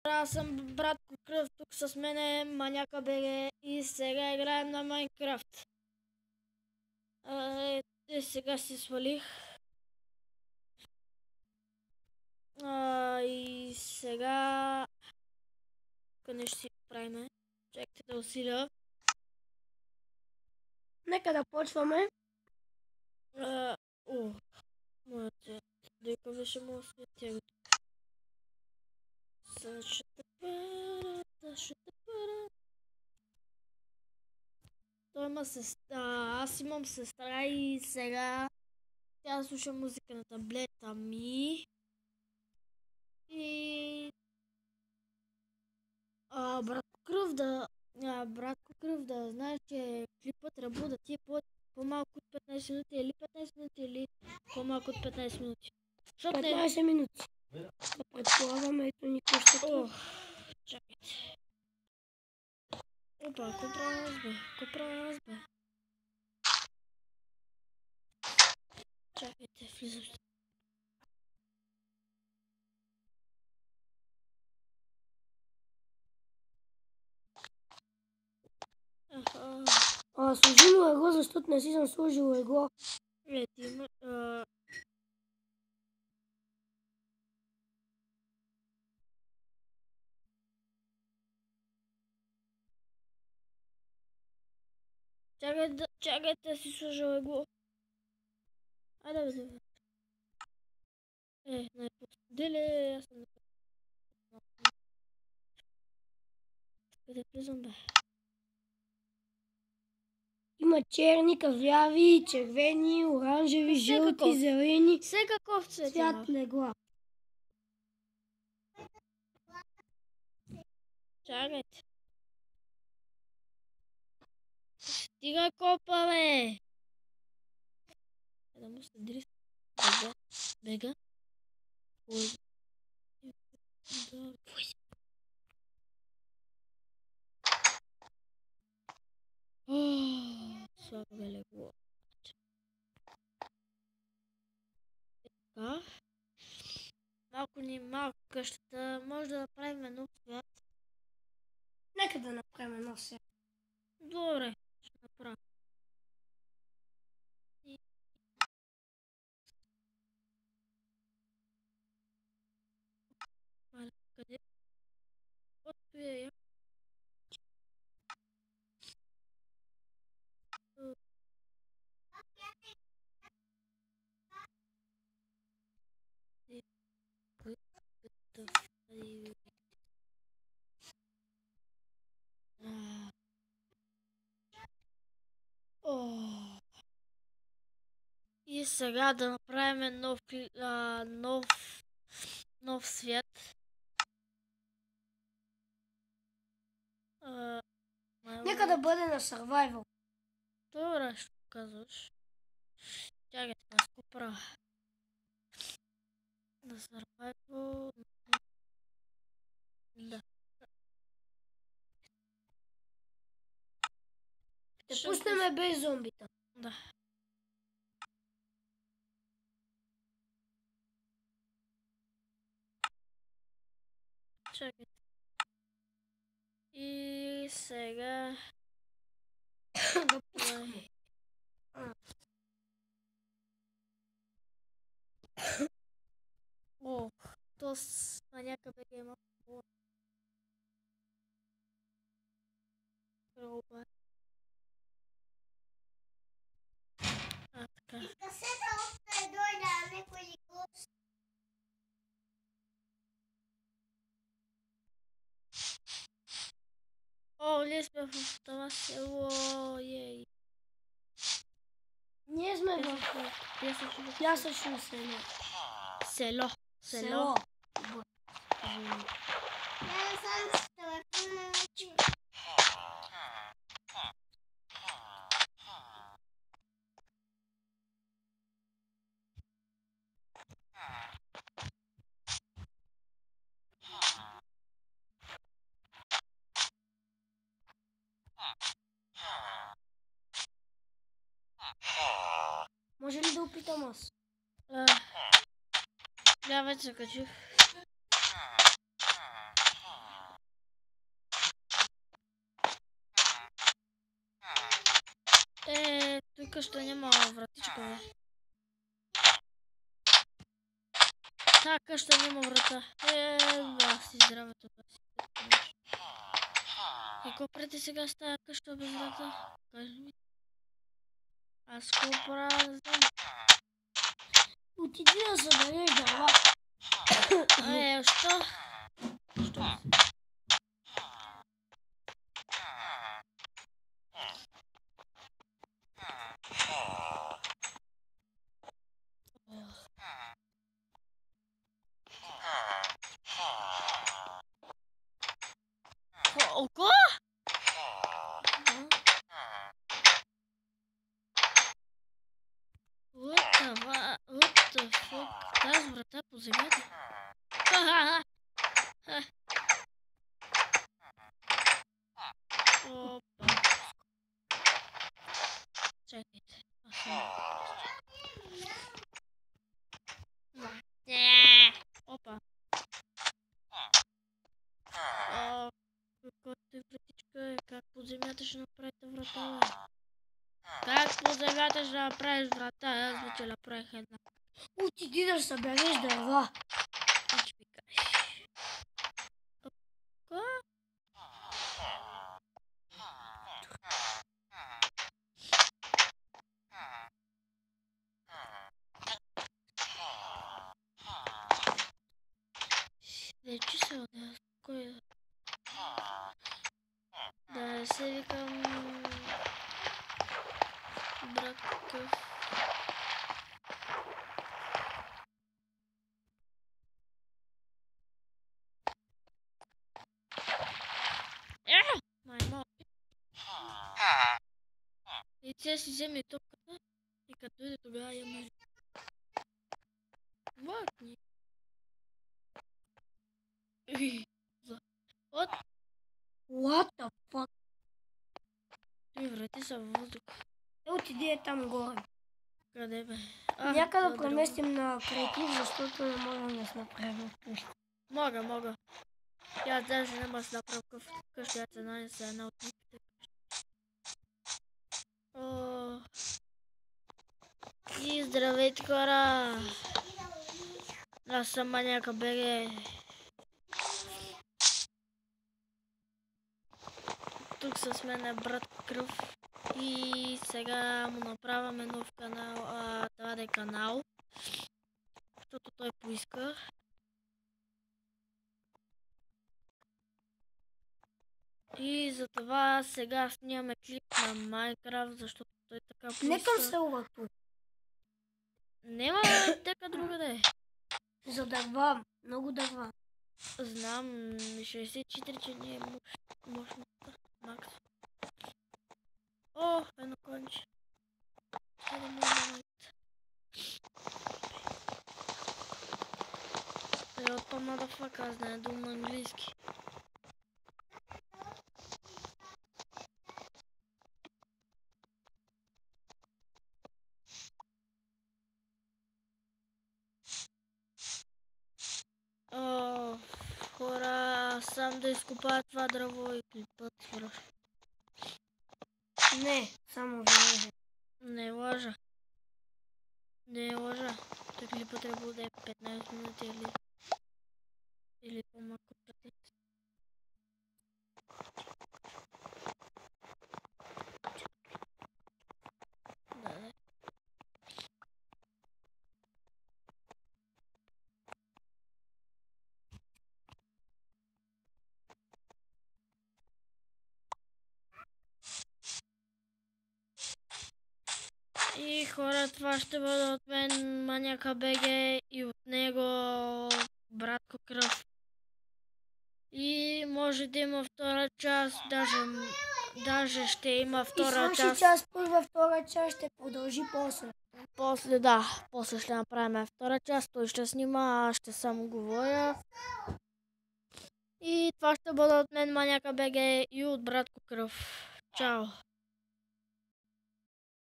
Аз съм Братко Кръв, тук с мен е Маняка БГ и сега играем на Майнкрафт. Сега си свалих. И сега нещо си правим. Чакайте да усиля. Нека да почваме. Моята дойка беше му осветя. Той има сестра, аз имам сестра и сега тя слуша музика на таблета ми. И Братко Кръв, да знаеш, че клипът трябва да ти е по-малко от 15 минути или 15 минути или по-малко от 15 минути. 15 минути. Да предполагаме, ето ни къщата. Чакайте. Опа, купра нас бе. Чакайте, влизам. Сложи му его, защото не си съм сложил его. Ти има... Чакайте да си сложа его. Айде бе. Най-после. Аз съм на... Къде влизам бе? Има черни, кафяви, червени, оранжеви, жълти, зелени. Всекакъв цвет цвят легла. Чакайте. Стига копа, бе! Да му се дрис. Бега. Слабо бе легло. Така. Малко къщата. Може да направим нов свят. Нека да направим нов свят. Добре, ще направя. Къде? Отто е я. И сега да направим нов свят. Нека да бъде на survival. Добре, ще казваш. Чакайте да скупра. На survival. Да. Ще пуснем без зомбита. Да. Чакайте. И сега... Да пускаме. То с Маняка БГ има хубаво. Така. Касета още дойде, а не коли гост. Ние сме в това село, ей. Ние сме в пясъчно село. Село. Може ли да опитам аз? Я вече качих. къща няма вратичка, бе. Та къща няма врата. Аз си здравето да си. Какво преди сега с тази къща без врата? Кажи ми. Аз какво правя, не знам. Отиди да събереш дърва. Що? Що? Око? What the fuck? Тази врата по земята? Опа. Чакайте. Опа. Каквото е вратичка, как по земята ще направите врата, бе? Как по земята ще направиш врата? Аз вече направих една. Отиди да събереш дърва. Ич ми кажеш. Какво? Вече се отнес. Кой е? Да се викам... брат какъв. Маймо. И тя си вземе топката и като дойде тогава я мери. Вакни. От. What the fuck? Той врати са във въздух. Отиди е там горе. Къде бе? Нека да преместим на креатив, защото не можем да се направим къща. Мога. Я даже не мога да направя къща, я цена са една от никите. И здравейте, хора! Аз съм Маняка БГ. Тук с мен е брат Кръв. И сега му направяме нов канал. Това да е канал. Защото той поиска. И затова сега снимаме клип на Майнкрафт, защото той така поиска. Не към селото. Нема тека другаде. За дърва. Много дърва. Знам, 64, че не е мощността. Макс. О, едно конче. Опа, мадафак, аз знае дума на английски. Хора, сам да изкопая това дърво и клипът свърши. Не, само винаги. Не лъжа. Той клипът трябва да е 15 минути или по-малко от 15. Да. И хора, това ще бъде от мен Маняка БГ и от него братко Кръв. И може да има втора част, даже ще има втора част. И част, първа, втора част ще продължи после. После ще направим втора част, той ще снима, аз ще само говоря. И това ще бъде от мен Маняка БГ и от братко Кръв. Чао!